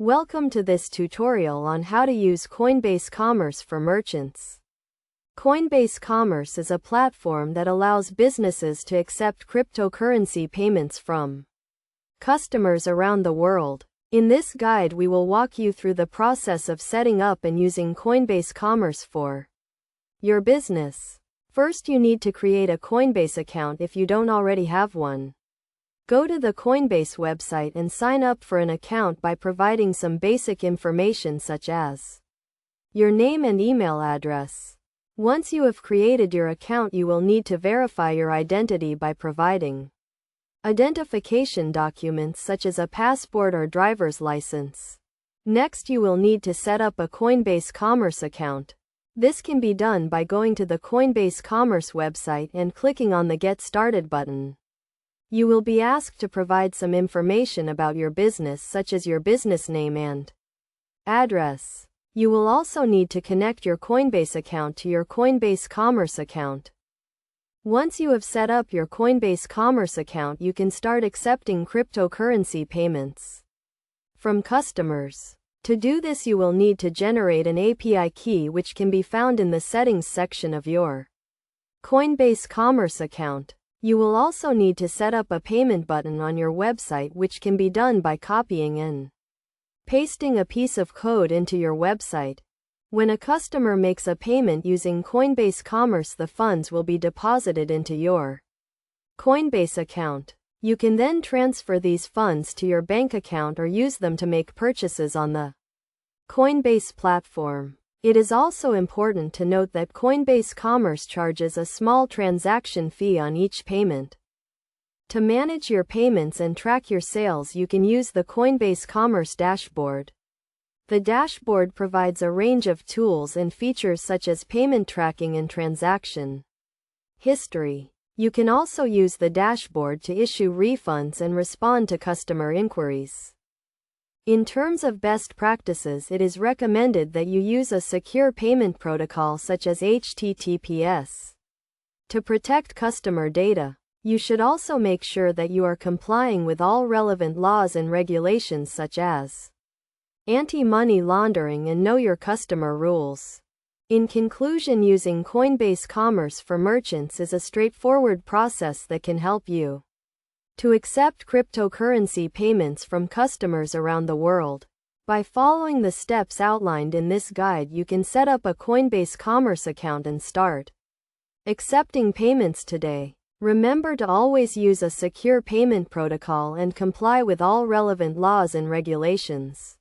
Welcome to this tutorial on how to use Coinbase Commerce for merchants. Coinbase Commerce is a platform that allows businesses to accept cryptocurrency payments from customers around the world. In this guide, we will walk you through the process of setting up and using Coinbase Commerce for your business. First, you need to create a Coinbase account if you don't already have one. Go to the Coinbase website and sign up for an account by providing some basic information such as your name and email address. Once you have created your account, you will need to verify your identity by providing identification documents such as a passport or driver's license. Next, you will need to set up a Coinbase Commerce account. This can be done by going to the Coinbase Commerce website and clicking on the Get Started button. You will be asked to provide some information about your business, such as your business name and address. You will also need to connect your Coinbase account to your Coinbase Commerce account. Once you have set up your Coinbase Commerce account, you can start accepting cryptocurrency payments from customers. To do this, you will need to generate an API key, which can be found in the settings section of your Coinbase Commerce account. You will also need to set up a payment button on your website, which can be done by copying and pasting a piece of code into your website. When a customer makes a payment using Coinbase Commerce, the funds will be deposited into your Coinbase account. You can then transfer these funds to your bank account or use them to make purchases on the Coinbase platform. It is also important to note that Coinbase Commerce charges a small transaction fee on each payment. To manage your payments and track your sales, you can use the Coinbase Commerce dashboard. The dashboard provides a range of tools and features such as payment tracking and transaction history. You can also use the dashboard to issue refunds and respond to customer inquiries. In terms of best practices, it is recommended that you use a secure payment protocol such as HTTPS to protect customer data. You should also make sure that you are complying with all relevant laws and regulations such as anti-money laundering and know your customer rules. In conclusion, using Coinbase Commerce for merchants is a straightforward process that can help you to accept cryptocurrency payments from customers around the world. By following the steps outlined in this guide, you can set up a Coinbase Commerce account and start accepting payments today. Remember to always use a secure payment protocol and comply with all relevant laws and regulations.